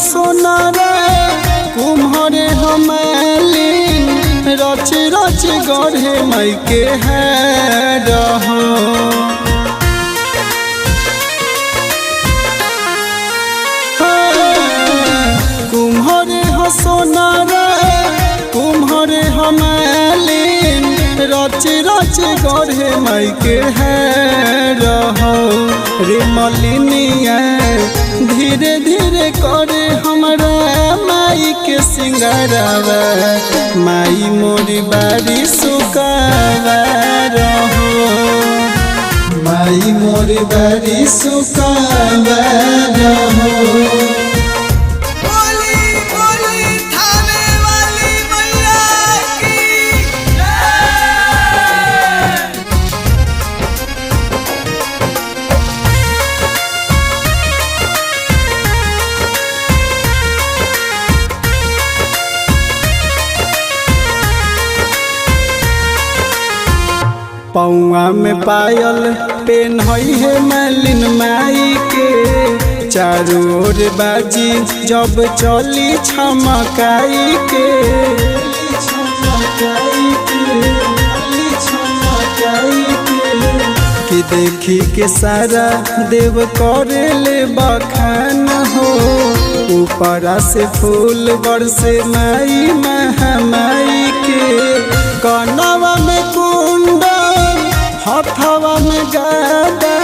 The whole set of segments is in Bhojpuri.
सोना रे कुम्हरे हमालिन रच रच गढ़े माई के है रहो। कुम्हरे सोना रे कुम्हरे हमालिन रच रच गढ़े माई के है रहो। रे मलिनिया धीरे धीरे करे हमरा माई के सिंगारवा माई मोरी बारी सुकावा रहो। माई मोरी बारी सुकावा रहो। पौआ में पायल पेन है मलिन माई के चारों ओर बाजी जब चली छमकाई के। कि देखी के सारा देव करे ले बखान हो ऊपरा से फूल बरसे माई महामाई के। कनवा में कुंडल हथवा में गादा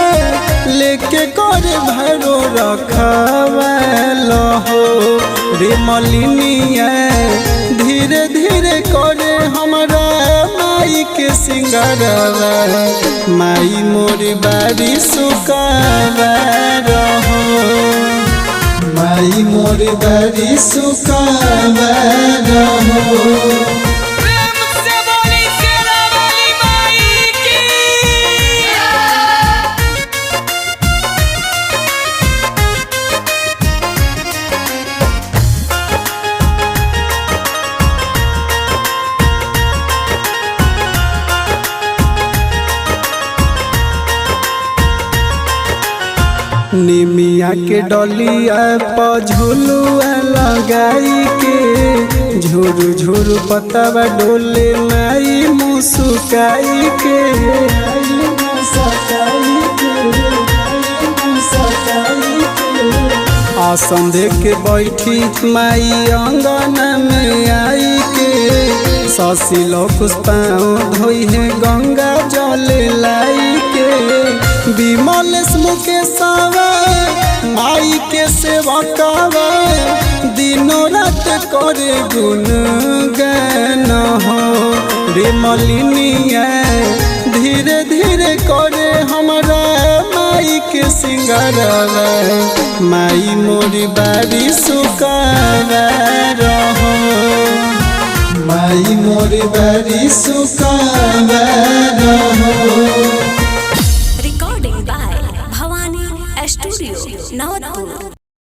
लेके कर भैरो रखवालो हो। रे मलिनिया धीरे धीरे करे हमरा माई के सिंगारवा माई मोरी बारी सुकावा रहो। माई मोरी बारी सुकावा रहो। निमिया के डलिया पर झुलुआ लगाई के झुरु झुरु पतवा डोले माई मुस्काई के। आसन दे के बैठी माई अंगन में आई के शशि लोकुस पाँव धोई है गंगा जल लाई के। विमल मुकेशवा माई के सेवकवा दिनों रात करे गुणगान हो। रे मलिनिया धीरे धीरे करे हमरा माई के सिंगारवा माई मोरी बारी सुकावा रहो। माई मोरी बारी सुकावा रहो। Recording by Bhavani Studio, Navatpur।